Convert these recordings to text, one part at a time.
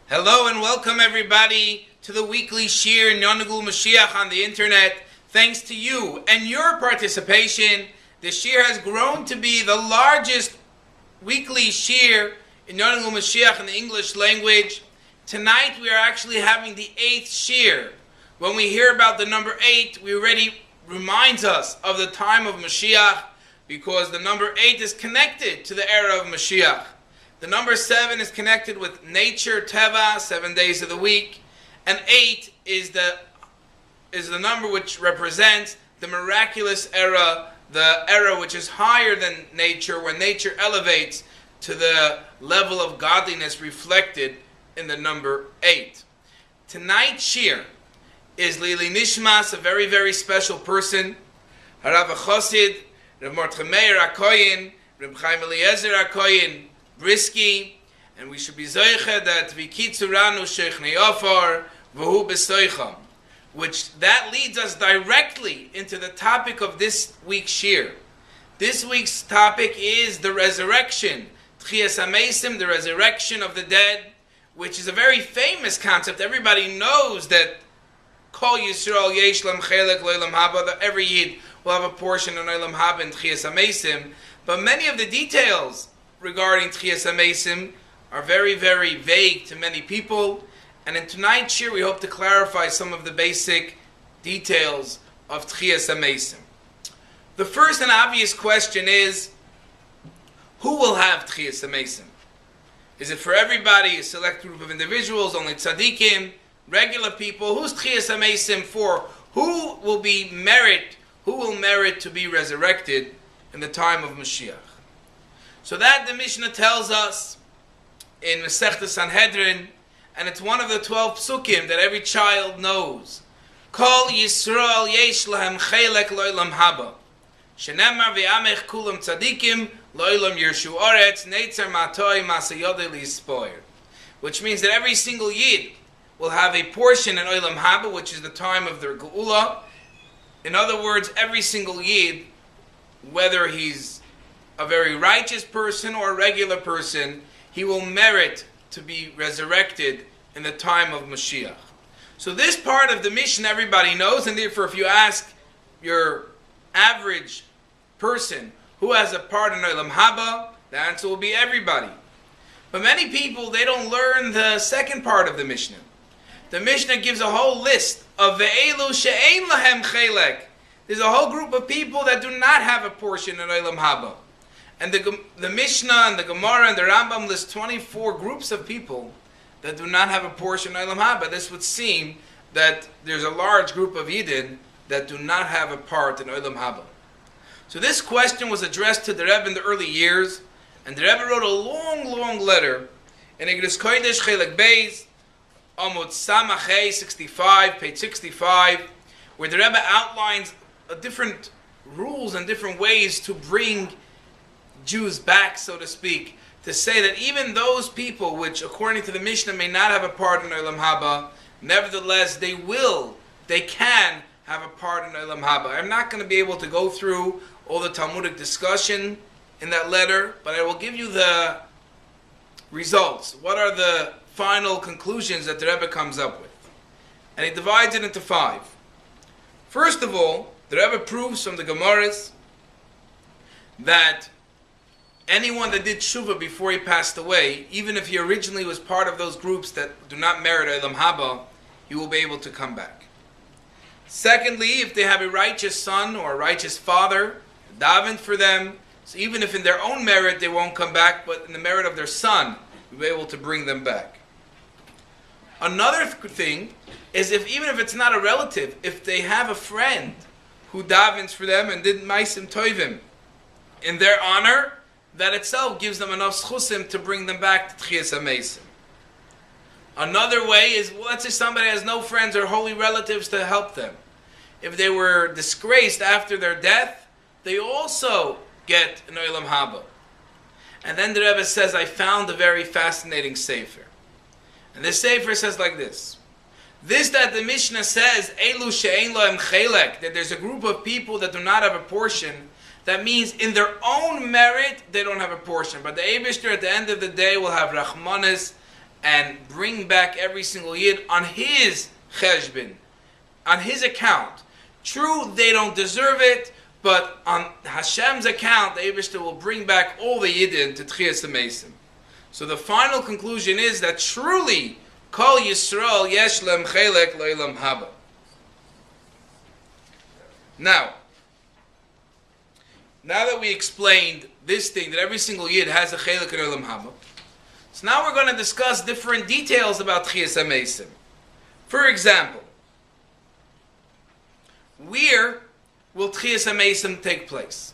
Hello and welcome everybody to the weekly Shir Nyanagul Moshiach on the internet. Thanks to you and your participation, the Shir has grown to be the largest weekly Shir in Nyanagul Moshiach in the English language. Tonight we are actually having the 8th Shir. When we hear about the number 8, we already reminds us of the time of Moshiach, because the number 8 is connected to the era of Moshiach. The number 7 is connected with nature, Teva, 7 days of the week. And 8 is the number which represents the miraculous era, the era which is higher than nature, when nature elevates to the level of godliness reflected in the number 8. Tonight's shir is Lili Nishmas, a very, very special person, Harav Chosid, Reb Mordechai Meir HaKoyin, Reb Chaim Eliezer HaKoyin, Brisky, and we should be zoiche that v'kitzuranu sheikh ne'ofar v'hu b'soicham, which that leads us directly into the topic of this week's shir. This week's topic is the resurrection, Techiyas Hameisim, the resurrection of the dead, which is a very famous concept. Everybody knows that Kol Yisrael yesh lam chelek lo'olam haba, that every Yid will have a portion in Olam Haba and Techiyas Hameisim, but many of the details regarding Techiyas Hameisim are very, very vague to many people, and in tonight's shir we hope to clarify some of the basic details of Techiyas Hameisim. The first and obvious question is, who will have Techiyas Hameisim? Is it for everybody, a select group of individuals, only tzaddikim, regular people? Who's Techiyas Hameisim for? Who will merit to be resurrected in the time of Moshiach? So that the Mishnah tells us in Masechta Sanhedrin, and it's one of the 12 psukim that every child knows. Kol Yisrael yesh lahem chelek lo'olam haba. Shenemar v'yamech kulam tzadikim lo'olam yirshu oretz neitzer matoi masayodei lispoir. Which means that every single Yid will have a portion in Olam Haba, which is the time of their Geula. In other words, every single Yid, whether he's a very righteous person or a regular person, he will merit to be resurrected in the time of Moshiach. So this part of the mission everybody knows, and therefore if you ask your average person who has a part in Olam Haba, the answer will be everybody. But many people, they don't learn the second part of the Mishnah. The Mishnah gives a whole list of ve'elu she'ein lahem chelek. There's a whole group of people that do not have a portion in Olam Haba. And the Mishnah and the Gemara and the Rambam list 24 groups of people that do not have a portion in Olam Haba. This would seem that there's a large group of Yidden that do not have a part in Olam Haba. So this question was addressed to the Rebbe in the early years, and the Rebbe wrote a long, long letter in Igros Kodesh Chelek Beis, Amud Samach 65, page 65, where the Rebbe outlines different rules and different ways to bring Jews back, so to speak, to say that even those people which, according to the Mishnah, may not have a part in Olam Haba, nevertheless they can have a part in Olam Haba. I'm not going to be able to go through all the Talmudic discussion in that letter, but I will give you the results. What are the final conclusions that the Rebbe comes up with? And he divides it into 5. First of all, the Rebbe proves from the Gemaras that anyone that did tshuva before he passed away, even if he originally was part of those groups that do not merit Olam Haba, he will be able to come back. Secondly, if they have a righteous son or a righteous father, daven for them, so even if in their own merit they won't come back, but in the merit of their son, we'll be able to bring them back. Another thing is, even if it's not a relative, if they have a friend who davens for them and did maisim toivim in their honor, that itself gives them enough schusim to bring them back to Techiyas Hameisim. Another way is, let's say somebody has no friends or holy relatives to help them. If they were disgraced after their death, they also get an Olam Haba. And then the Rebbe says, I found a very fascinating sefer. And this sefer says like this. This that the Mishnah says, Elu she'ein lohem chelek, that there's a group of people that do not have a portion, that means in their own merit, they don't have a portion. But the Eibishter at the end of the day will have Rachmanis and bring back every single Yid on his cheshbon, on his account. True, they don't deserve it, but on Hashem's account, the Eibishter will bring back all the Yidden to Techiyas Hameisim. So the final conclusion is that truly, Kol Yisrael yesh lem chelek lo'elam haba. Now that we explained this thing, that every single Yid has a chelek in olam haba, so now we're going to discuss different details about Techiyas Hameisim. For example, where will Techiyas Hameisim take place?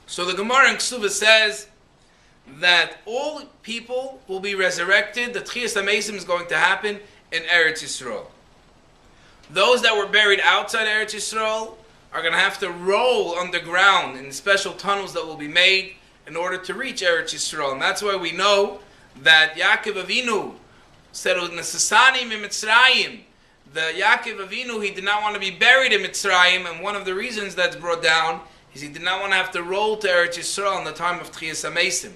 So the Gemara in Ksuva says that all people will be resurrected. The Techiyas Hameisim is going to happen in Eretz Yisrael. Those that were buried outside Eretz Yisrael are going to have to roll underground in special tunnels that will be made in order to reach Eretz Yisrael. And that's why we know that Yaakov Avinu said, "Nesasanim in Mitzrayim." The Yaakov Avinu, he did not want to be buried in Mitzrayim, and one of the reasons that's brought down is he did not want to have to roll to Eretz Yisrael in the time of Techiyas Hameisim.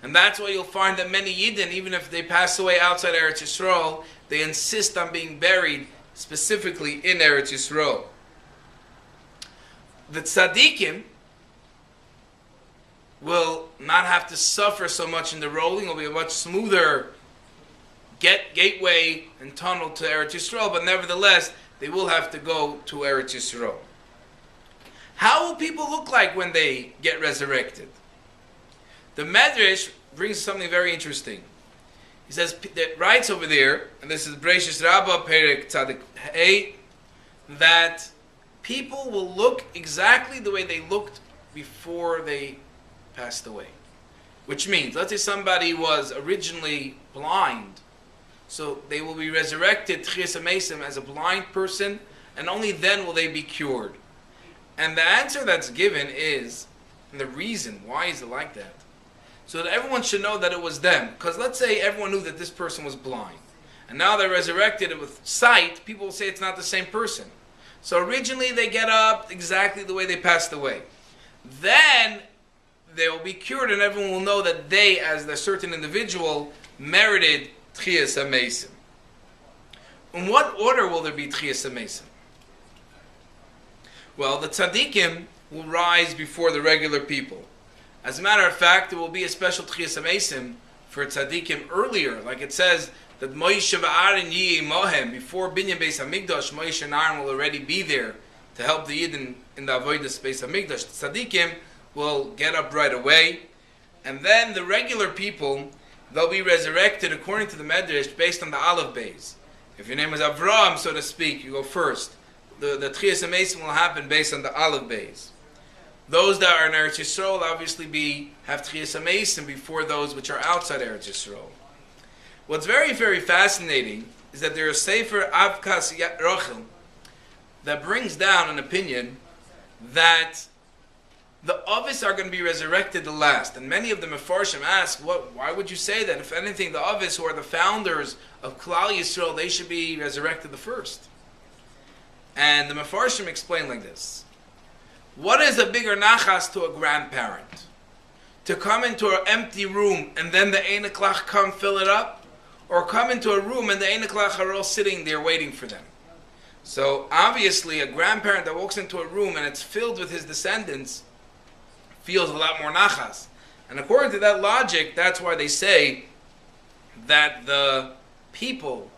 And that's why you'll find that many Yidden, even if they pass away outside Eretz Yisrael, they insist on being buried specifically in Eretz Yisrael. The tzaddikim will not have to suffer so much in the rolling. It will be a much smoother gateway and tunnel to Eretz Yisrael, but nevertheless, they will have to go to Eretz Yisrael. How will people look like when they get resurrected? The Medrash brings something very interesting. He says, that writes over there, and this is Breishis Rabbah Perek Tzadik Hey, that people will look exactly the way they looked before they passed away. Which means, let's say somebody was originally blind, so they will be resurrected, Techiyas Hameisim, as a blind person, and only then will they be cured. And the answer that's given is, and the reason, why is it like that? So that everyone should know that it was them. Because let's say everyone knew that this person was blind, and now they're resurrected with sight, people will say it's not the same person. So originally they get up exactly the way they passed away. Then they will be cured, and everyone will know that they, as a certain individual, merited Techiyas Hameisim. In what order will there be Techiyas Hameisim? Well, the tzaddikim will rise before the regular people. As a matter of fact, there will be a special Techiyas Hameisim for tzaddikim earlier, like it says that Moshe v'Aaron Yiyeh Mohem, before Binyan Beis Hamikdash, Moshe and Aaron will already be there to help the Yidden in the Avodas Beis Hamikdash. The tzaddikim will get up right away, and then the regular people, they'll be resurrected according to the Medrash based on the Aleph Beis. If your name is Avraham, so to speak, you go first. The Techiyas Hameisim will happen based on the Aleph Beis. Those that are in Eretz Yisrael will obviously have Techiyas Hameisim before those which are outside Eretz Yisrael. What's very, very fascinating is that there is Sefer Avkas Rochel that brings down an opinion that the Avis are going to be resurrected the last. And many of the Mefarshim ask, why would you say that? If anything, the Avis, who are the founders of Klal Yisrael, they should be resurrected the first. And the Mefarshim explain like this. What is a bigger nachas to a grandparent? To come into an empty room and then the Einiklach come fill it up? Or come into a room and the Einiklach are all sitting there waiting for them? So obviously a grandparent that walks into a room and it's filled with his descendants feels a lot more nachas. And according to that logic, that's why they say that the people,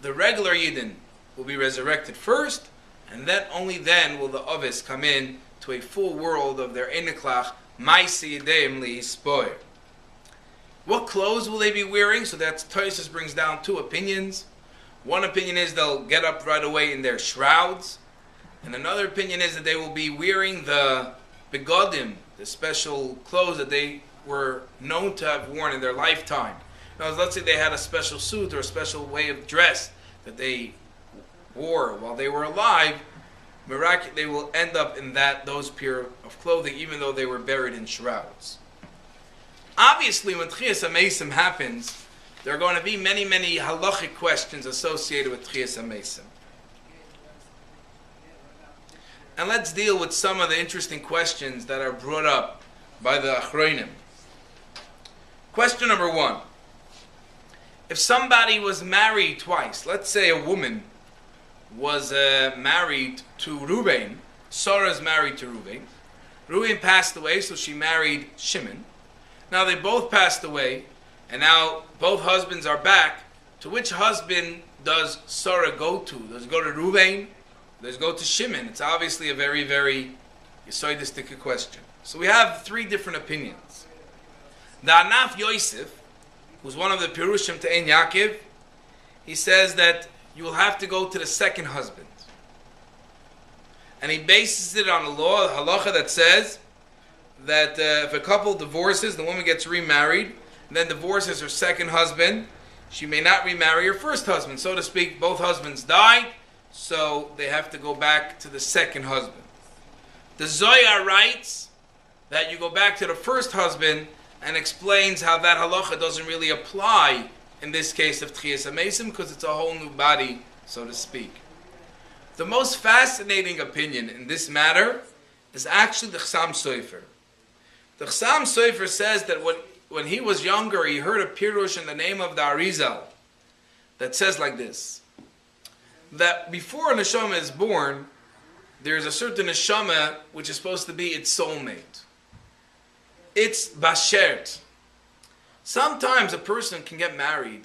the regular Yidden, will be resurrected first, and then only then will the Avis come in to a full world of their Einiklach, Maisi Yedeim Li'ispoir. What clothes will they be wearing? So that Tosfos brings down two opinions. One opinion is they'll get up right away in their shrouds, and another opinion is that they will be wearing the begodim, the special clothes that they were known to have worn in their lifetime. Now, let's say they had a special suit or a special way of dress that they wore while they were alive. They will end up in those pair of clothing, even though they were buried in shrouds. Obviously, when Techiyas Hameisim happens, there are going to be many, many halachic questions associated with Techiyas Hameisim. And let's deal with some of the interesting questions that are brought up by the Achronim. Question number 1. if somebody was married twice, let's say a woman was married to Reuben, Sarah's married to Reuben. Reuben passed away, so she married Shimon. Now they both passed away, and now both husbands are back. To which husband does Sarah go to? Does it go to Reuben? Does it go to Shimon? It's obviously a very, very yesodistic question. So we have three different opinions. The Anaf Yosef, who's one of the Pirushim to Ein Yaakov, he says that you will have to go to the second husband. And he bases it on a law, a halacha, that says that if a couple divorces, the woman gets remarried, and then divorces her second husband, she may not remarry her first husband. So to speak, both husbands died, so they have to go back to the second husband. The Zohar writes that you go back to the first husband and explains how that halacha doesn't really apply in this case of Techiyas Hameisim, because it's a whole new body, so to speak. The most fascinating opinion in this matter is actually the Chassam Sofer. The Chassam Sofer says that when he was younger, he heard a pirush in the name of the Arizal that says like this, that before a neshama is born, there is a certain neshama which is supposed to be its soulmate. It's bashert. Sometimes a person can get married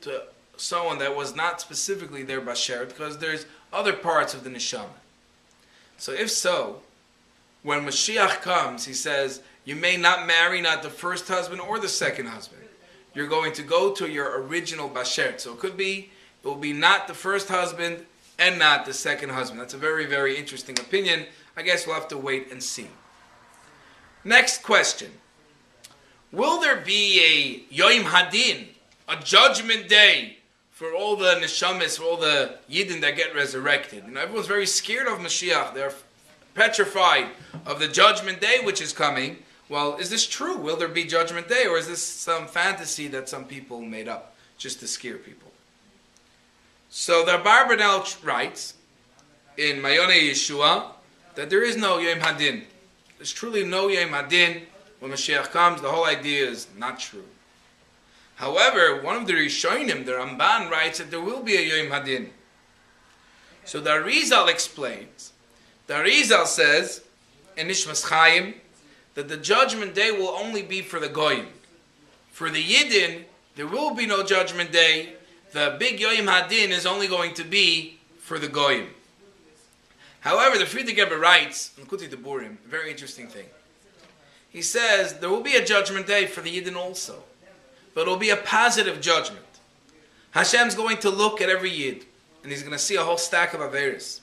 to someone that was not specifically their bashert because there's other parts of the neshama. So if so, when Moshiach comes, he says, you may not marry not the first husband or the second husband. You're going to go to your original bashert. So it will be not the first husband and not the second husband. That's a very, very interesting opinion. I guess we'll have to wait and see. Next question. Will there be a Yom Hadin, a judgment day, for all the neshamas, for all the Yidden that get resurrected? You know, everyone's very scared of Moshiach. They're petrified of the judgment day which is coming. Well, is this true? Will there be judgment day, or is this some fantasy that some people made up just to scare people? So the Barbanel writes in Mayone Yeshua that there is no Yom Hadin. There's truly no Yom Hadin. When Moshiach comes, the whole idea is not true. However, one of the Rishonim, the Ramban, writes that there will be a Yom Hadin. So the Arizal explains. The Arizal says in Nishmas Chaim that the judgment day will only be for the Goyim. For the Yidden, there will be no judgment day. The big Yom Hadin is only going to be for the Goyim. However, the Friedrich Rebbe writes in Kuti Deburim, a very interesting thing. He says there will be a judgment day for the Yidden also, but it will be a positive judgment. Hashem's going to look at every Yid, and He's going to see a whole stack of Averis.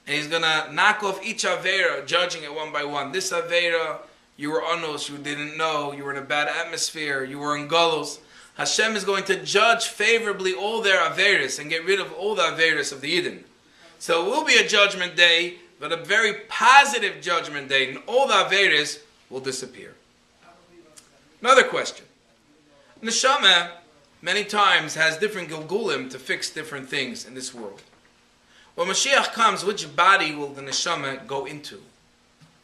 And He's going to knock off each Avera, judging it one by one. This Avera, you were Anos, you didn't know, you were in a bad atmosphere, you were in Golos. Hashem is going to judge favorably all their Averis and get rid of all the Averis of the Yidden. So it will be a judgment day, but a very positive judgment day, and all the Averis will disappear. Another question. Neshama, many times, has different Gilgulim to fix different things in this world. When Moshiach comes, which body will the Neshama go into?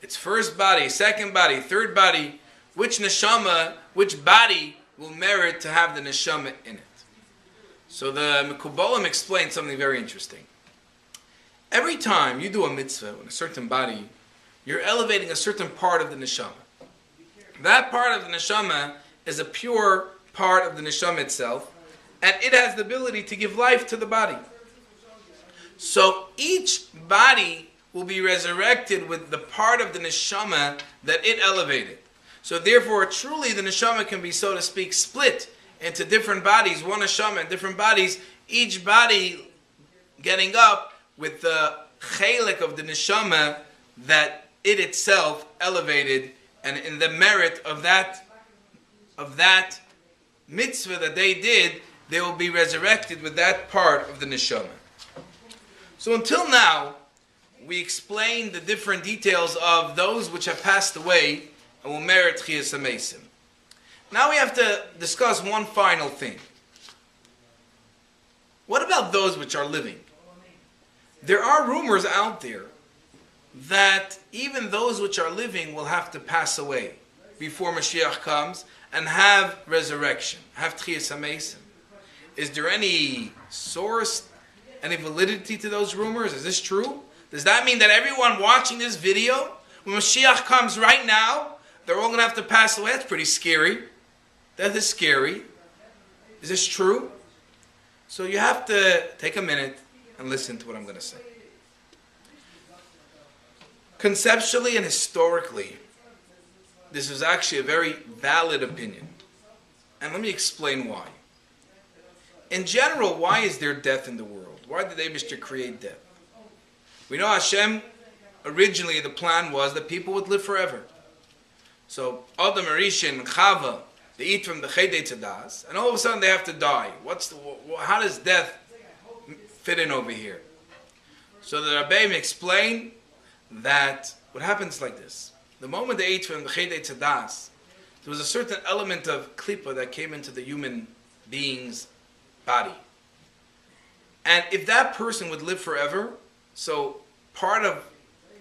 Its first body, second body, third body. Which Neshama, which body will merit to have the Neshama in it? So the Mekubalim explain something very interesting. Every time you do a mitzvah in a certain body, you're elevating a certain part of the neshama. That part of the neshama is a pure part of the neshama itself, and it has the ability to give life to the body. So each body will be resurrected with the part of the neshama that it elevated. So therefore, truly the neshama can be, so to speak, split into different bodies, one neshama in different bodies, each body getting up with the chelik of the neshama that it itself elevated, and in the merit of that mitzvah that they did, they will be resurrected with that part of the neshama. So until now, we explained the different details of those which have passed away and will merit Techiyas Hameisim. Now we have to discuss one final thing. What about those which are living? There are rumors out there that even those which are living will have to pass away. before Moshiach comes and have resurrection, have Techiyas Hameisim. Is there any source, any validity to those rumors? Is this true? Does that mean that everyone watching this video, when Moshiach comes right now, they're all going to have to pass away? That's pretty scary. That is scary. Is this true? So you have to take a minute and listen to what I'm going to say. Conceptually and historically, this is actually a very valid opinion. And let me explain why. In general, why is there death in the world? Why did Eibishter create death? We know Hashem, originally the plan was that people would live forever. So Adam, Arishin, Chava, they eat from the Chedei Tzadas, and all of a sudden they have to die. How does death fit in over here? So the Rabbeim explain that what happens like this. The moment they ate from the Chedei Tzadas, there was a certain element of klipa that came into the human being's body. And if that person would live forever, so part of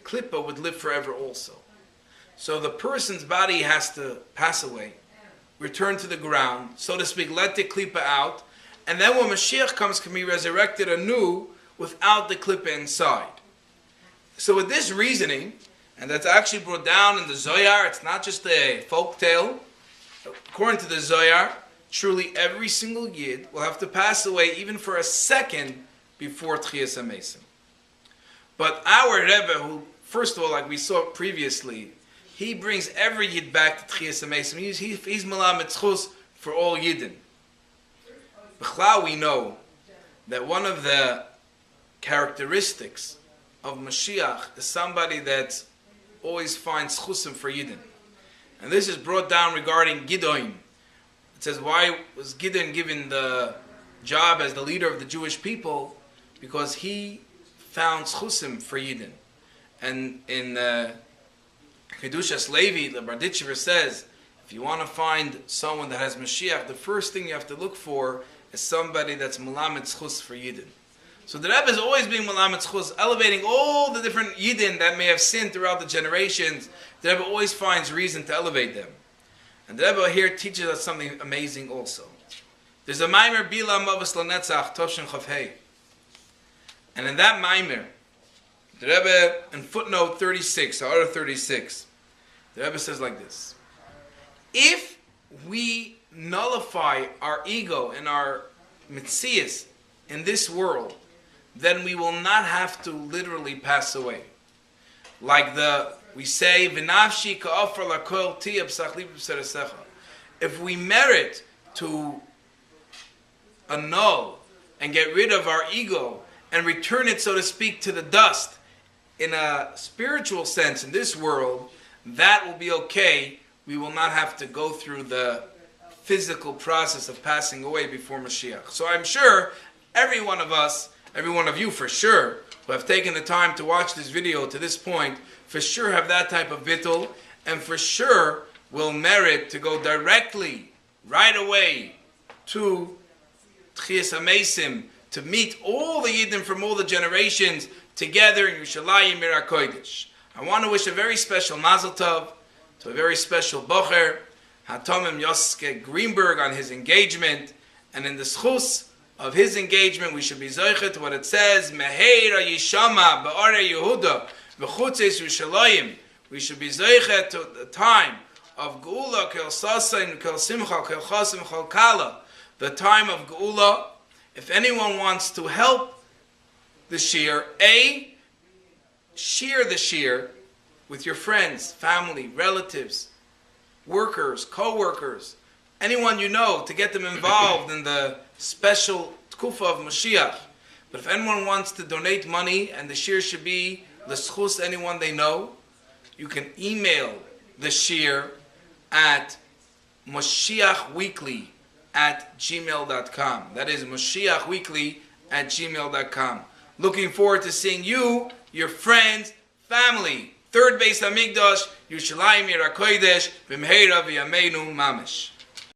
klipa would live forever also. So the person's body has to pass away, return to the ground, so to speak, let the klipa out, and then when Moshiach comes, can be resurrected anew without the klipa inside. So with this reasoning, and that's actually brought down in the Zohar, it's not just a folk tale. According to the Zohar, truly every single Yid will have to pass away even for a second before Techiyas Hameisim. But our Rebbe, who, first of all, like we saw previously, he brings every Yid back to Techiyas Hameisim. He's Melamed Zchus for all Yidden. B'chlal, we know that one of the characteristics of Moshiach is somebody that always finds Zchusim for Yidden. And this is brought down regarding Gideon. It says, why was Gideon given the job as the leader of the Jewish people? Because he found Zchusim for Yidden. And in Kedushas Levi, the Barditchever says, if you want to find someone that has Moshiach, the first thing you have to look for is somebody that's Melamed Zchus for Yidden. So the Rebbe is always being Melamed Zchus, elevating all the different Yidden that may have sinned throughout the generations. The Rebbe always finds reason to elevate them. And the Rebbe here teaches us something amazing also. There's a Maimer Bila Mavas Lanetzach Toshin Chavhei. And in that Maimer, the Rebbe, in footnote 36, or 36, the Rebbe says like this. If we nullify our ego and our mitzias in this world, then we will not have to literally pass away. Like we say, V'nafshi ka'afar lakol tiyah b'sach libim seresecha. If we merit to annul and get rid of our ego and return it, so to speak, to the dust in a spiritual sense in this world, that will be okay. We will not have to go through the physical process of passing away before Moshiach. So I'm sure every one of us, every one of you for sure, who have taken the time to watch this video to this point, for sure have that type of bittul, and for sure will merit to go directly, right away, to Techiyas Hameisim, to meet all the Yidden from all the generations together in Yerushalayim Mir HaKodesh. I want to wish a very special Mazel Tov to a very special Bocher, Hatomim Yoske Greenberg, on his engagement, and in the schus of his engagement, we should be zoichet to what it says, Meheira Yishama Ba'are Yehuda V'chutzes Yerushalayim. We should be zoichet to the time of Geula, Kel Sasain, Kel Simcha, Kel Chasim, Kel Kala, the time of Geula. If anyone wants to help the shir, share the shir with your friends, family, relatives, workers, co-workers, anyone you know, to get them involved in the special tkufa of Moshiach. But if anyone wants to donate money, and the shir should be l'schus anyone they know, you can email the shir at moshiachweekly@gmail.com. That is moshiachweekly@gmail.com. Looking forward to seeing you, your friends, family. Third base Hamikdash, Yerushalayim Mir HaKodesh, B'mheira V'yameinu Mamish.